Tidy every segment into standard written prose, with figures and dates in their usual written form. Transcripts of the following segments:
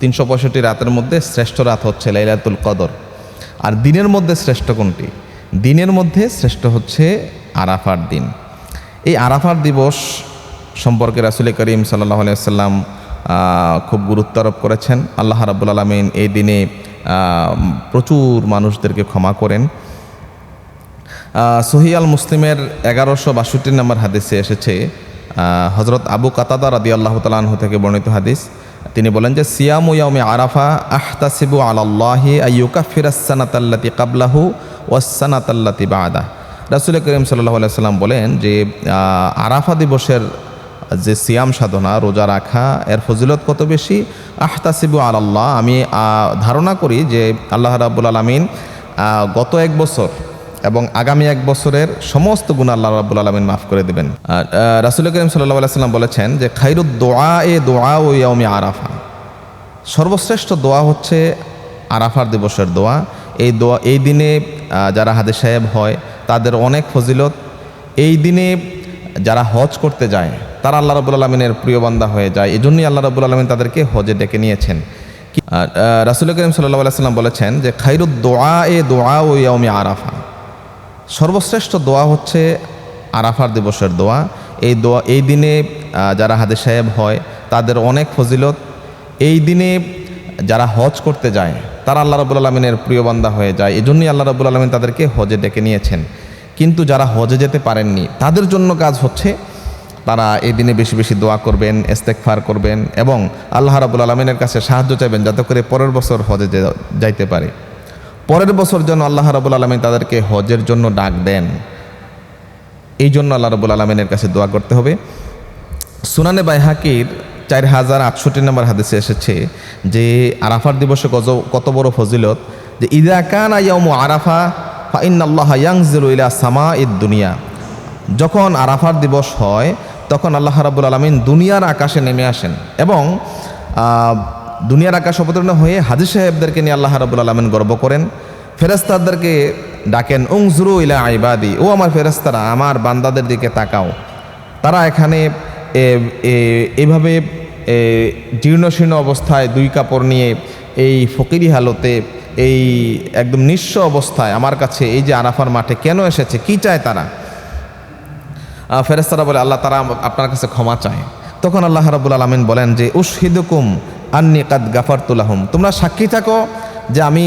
365 রাতের মধ্যে শ্রেষ্ঠ রাত হচ্ছে লাইলাতুল কদর। আর দিনের মধ্যে শ্রেষ্ঠ কোনটি? দিনের মধ্যে শ্রেষ্ঠ হচ্ছে আরাফার দিন। এই আরাফার দিবস সম্পর্কে রাসূল করিম সাল্লাল্লাহু আলাইহি ওয়াসাল্লাম খুব গুরুত্ব আরোপ করেছেন। আল্লাহ রাব্বুল আলামিন এই দিনে প্রচুর মানুষদেরকে ক্ষমা করেন। সহিহ আল মুসলিমের 1162 নম্বর হাদিসে এসেছে, হযরত আবু কাতাদা রাদিয়াল্লাহু তাআলা আনহু থেকে বর্ণিত হাদিস। তিনি বলেন যে সিয়ামু ইয়াউমি আরাফা আহতাসিবু আলাল্লাহি আইয়ুকাফিরাস সানাতাল্লাতি ক্বাবলাহু ওয়াস সানাতাল্লাতি বা'দা। রাসূল করিম সাল্লাল্লাহু আলাইহি ওয়াসাল্লাম বলেন যে আরাফা দিবসের যে সিয়াম সাধনা, রোজা রাখা, এর ফজিলত কত বেশি। আহতাসিবু আলাল্লাহ, আমি ধারণা করি যে আল্লাহ রাব্বুল আলামিন গত এক বছর এবং আগামী এক বছরের সমস্ত গুনাহ আল্লাহ রাব্বুল আলামিন মাফ করে দেবেন। আর রাসূল করিম সাল্লাল্লাহু আলাইহি ওয়াসাল্লাম বলেছেন যে খায়রুদ দুআ দুআউ ইয়াউমি আরাফা, সর্বশ্রেষ্ঠ দোয়া হচ্ছে আরাফার দিবসের দোয়া। এই দিনে যারা হাজী সাহেব হয় তাদের অনেক ফজিলত। এই দিনে যারা হজ করতে যায় তারা আল্লাহ রাব্বুল আলামিনের প্রিয় বান্দা হয়ে যায়। এই জন্যই আল্লাহ রাব্বুল আলামিন তাদেরকে হজে ডেকে নিয়েছেন। রাসূল করিম সাল্লাল্লাহু আলাইহি ওয়াসাল্লাম বলেছেন যে খায়রুদ দুআউ ইয়াউমি আরাফা, সর্বশ্রেষ্ঠ দোয়া হচ্ছে আরাফার দিবসের দোয়া। এই দিনে যারা হাজী সাহেব হয় তাদের অনেক ফজিলত। এই দিনে যারা হজ করতে যায় তারা আল্লাহ রাব্বুল আলামিনের প্রিয় বান্দা হয়ে যায়। এই জন্যই আল্লাহ রাব্বুল আলামিন তাদেরকে হজে ডেকে নিয়েছেন। কিন্তু যারা হজে যেতে পারেননি তাদের জন্য কাজ হচ্ছে তারা এই দিনে বেশি বেশি দোয়া করবেন, ইস্তেগফার করবেন এবং আল্লাহ রাব্বুল আলামিনের কাছে সাহায্য চাইবেন যাতে করে পরের বছর হজে যাইতে পারে। পরের বছর যেন আল্লাহ রাব্বুল আলামিন তাদেরকে হজের জন্য ডাক দেন, এই জন্য আল্লাহ রাব্বুল আলামিনের কাছে দোয়া করতে হবে। সুনানে বাইহাকির 4068 নম্বর হাদিসে এসেছে যে আরাফার দিবসে কত বড় ফজিলত, যে ইযা কানা ইয়াউমু আরাফা ফা ইন্নাল্লাহা ইয়ানজিলু ইলা সামাঈদ দুনিয়া, যখন আরাফার দিবস হয় তখন আল্লাহ রাব্বুল আলামিন দুনিয়ার আকাশে নেমে আসেন এবং দুনিয়ার আকাশ অবতীর্ণ হয়ে হাজী সাহেবদেরকে নিয়ে আল্লাহ রাব্বুল আলামিন গর্ব করেন। ফেরেশতাদেরকে ডাকেন, উনজুরু ইলা ইবাদি, ও আমার ফেরেশতারা আমার বান্দাদের দিকে তাকাও। তারা এখানে এইভাবে জীর্ণশীর্ণ অবস্থায় দুই কাপড় নিয়ে এই ফকিরি হালতে, এই একদম নিঃস্ব অবস্থায় আমার কাছে এই যে আরাফার মাঠে কেন এসেছে, কি চায় তারা? ফেরেশতারা বলে আল্লাহ তারা আপনার কাছে ক্ষমা চায়। তখন আল্লাহ রাব্বুল আলামিন বলেন যে উশহিদুকুম আন্নী কাদ গাফারতু লাহুম, তোমরা সাক্ষী থাকো যে আমি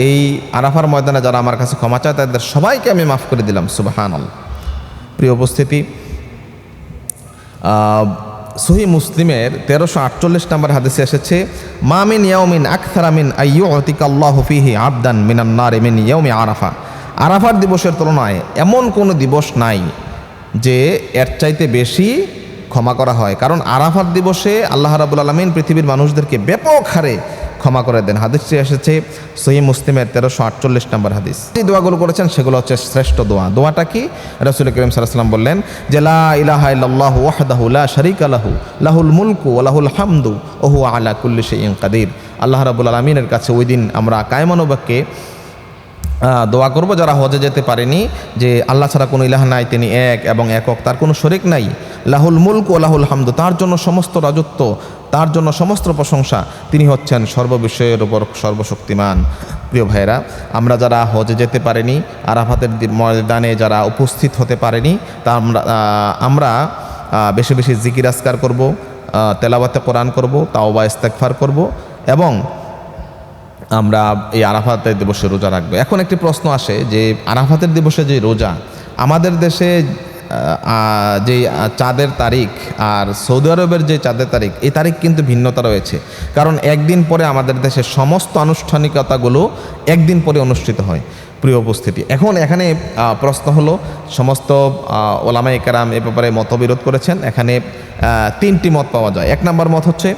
এই আরাফার ময়দানে যারা আমার কাছে ক্ষমা চায় তাদের সবাইকে আমি মাফ করে দিলাম। সুবহানাল্লাহ। প্রিয় উপস্থিতি, সহিহ মুসলিমের 1348 নম্বর হাদিসে এসেছে মা মিন ইয়াউমিন আকসারা মিন আইয়ুতিকাল্লাহু ফীহি আবদান মিনান নারি মিন ইয়াউমি আরাফা, আরাফার দিবসের তুলনায় এমন কোনো দিবস নাই যে এর চাইতে বেশি ক্ষমা করা হয়। কারণ আরাফার দিবসে আল্লাহ রাব্বুল আলামিন পৃথিবীর মানুষদেরকে ব্যাপক হারে ক্ষমা করে দেন। হাদিসটি এসেছে সহিহ মুসলিমের 1348 নম্বর হাদিস। যে দোয়াগুলো করেছেন সেগুলো হচ্ছে শ্রেষ্ঠ দোয়া। দোয়াটা কি? রাসূল করিম সাল্লাল্লাহু আলাইহি ওয়াসাল্লাম বললেন যে লা ইলাহা ইল্লাল্লাহু ওয়াহদাহু লা শারীকা লাহু লাহুল মুলকু ওয়া লাহুল হামদু ওয়া হুয়া আলা কুল্লি শাইইন কাদির। আল্লাহ রাব্বুল আলামিনের কাছে ওই দিন আমরা কায়মানুবাক্যে দোয়া করব যারা হজে যেতে পারেনি, যে আল্লাহ ছাড়া কোনো ইলাহ নাই, তিনি এক এবং একক, তার কোনো শরিক নাই। লাহুল মুলক ও লাহুল হামদু, তার জন্য সমস্ত রাজত্ব, তার জন্য সমস্ত প্রশংসা, তিনি হচ্ছেন সর্ববিষয়ের উপর সর্বশক্তিমান। প্রিয় ভাইয়েরা, আমরা যারা হজে যেতে পারিনি, আরাফাতের ময়দানে যারা উপস্থিত হতে পারেনি, তা আমরা বেশি বেশি জিকির আজকার করব, তেলাওয়াতে কোরআন করব, তাওবা ইস্তেগফার করব এবং আমরা এই আরাফাতের দিবসে রোজা রাখবো। এখন একটি প্রশ্ন আসে যে আরাফাতের দিবসে যে রোজা, আমাদের দেশে যে চাঁদের তারিখ আর সৌদি আরবের যে চাঁদের তারিখ, এই তারিখ কিন্তু ভিন্নতা রয়েছে। কারণ একদিন পরে আমাদের দেশের সমস্ত আনুষ্ঠানিকতাগুলো একদিন পরে অনুষ্ঠিত হয়। প্রিয় উপস্থিতি, এখন এখানে প্রশ্ন হলো, সমস্ত ওলামায়ে কেরাম এ ব্যাপারে মতবিরোধ করেছেন। এখানে তিনটি মত পাওয়া যায়। এক নম্বর মত হচ্ছে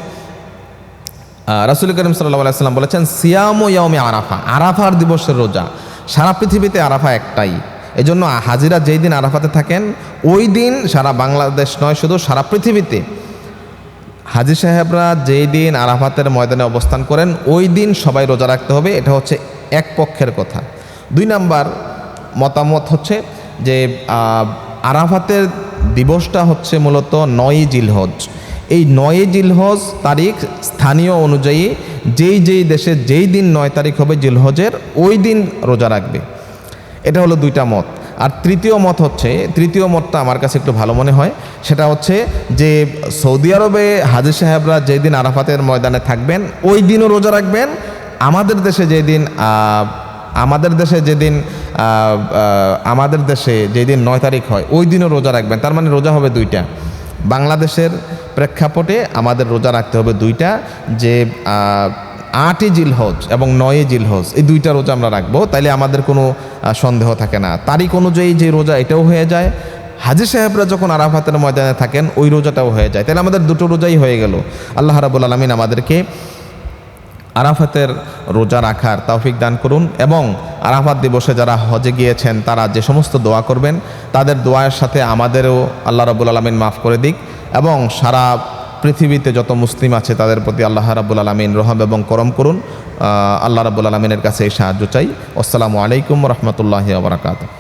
রাসূল করিম সাল্লাল্লাহু আলাইহি ওয়াসাল্লাম বলেছেন সিয়ামু ইয়াউমি আরাফা, আরাফার দিবসের রোজা। সারা পৃথিবীতে আরাফা একটাই, এজন্য হাজিরা যেই দিন আরাফাতে থাকেন ওই দিন সারা বাংলাদেশ নয়, শুধু সারা পৃথিবীতে হাজী সাহেবরা যেই দিন আরাফাতের ময়দানে অবস্থান করেন ওই দিন সবাই রোজা রাখতে হবে। এটা হচ্ছে এক পক্ষের কথা। দুই নাম্বার মতামত হচ্ছে যে আরাফাতের দিবসটা হচ্ছে মূলত 9 জিলহজ। এই 9 জিলহজ তারিখ স্থানীয় অনুযায়ী যেই যেই দেশে যেই দিন 9 তারিখ হবে জিলহজের ওই দিন রোজা রাখবে। এটা হলো দুইটা মত। আর তৃতীয় মতটা আমার কাছে একটু ভালো মনে হয়, সেটা হচ্ছে যে সৌদি আরবে হাজী সাহেবরা যেদিন আরাফাতের ময়দানে থাকবেন ওই দিনও রোজা রাখবেন। আমাদের দেশে যেদিন যেদিন 9 তারিখ হয় ওই দিনও রোজা রাখবেন। তার মানে রোজা হবে দুইটা। বাংলাদেশের প্রেক্ষাপটে আমাদের রোজা রাখতে হবে দুইটা, যে 8ই জিলহজ এবং 9ই জিলহজ, এই দুইটা রোজা আমরা রাখবো। তাইলে আমাদের কোনো সন্দেহ থাকে না, তারিখ অনুযায়ী যে রোজা এটাও হয়ে যায়, হাজী সাহেবরা যখন আরাফাতের ময়দানে থাকেন ওই রোজাটাও হয়ে যায়। তাহলে আমাদের দুটো রোজাই হয়ে গেল। আল্লাহ রাব্বুল আলামিন আমাদেরকে আরাফাতের রোজা রাখার তৌফিক দান করুন, এবং আরাফাত দিবসে যারা হজে গিয়েছেন তারা যে সমস্ত দোয়া করবেন তাদের দোয়ার সাথে আমাদেরও আল্লাহ রাব্বুল আলামিন মাফ করে দিক, এবং সারা পৃথিবীতে যত মুসলিম আছে তাদের প্রতি আল্লাহ রাব্বুল আলামিন রহম এবং করম করুন। আল্লাহ রাব্বুল আলামিনের কাছে এই সাহায্য চাই। আসসালামু আলাইকুম ওয়া রাহমাতুল্লাহি ওয়া বারাকাতুহু।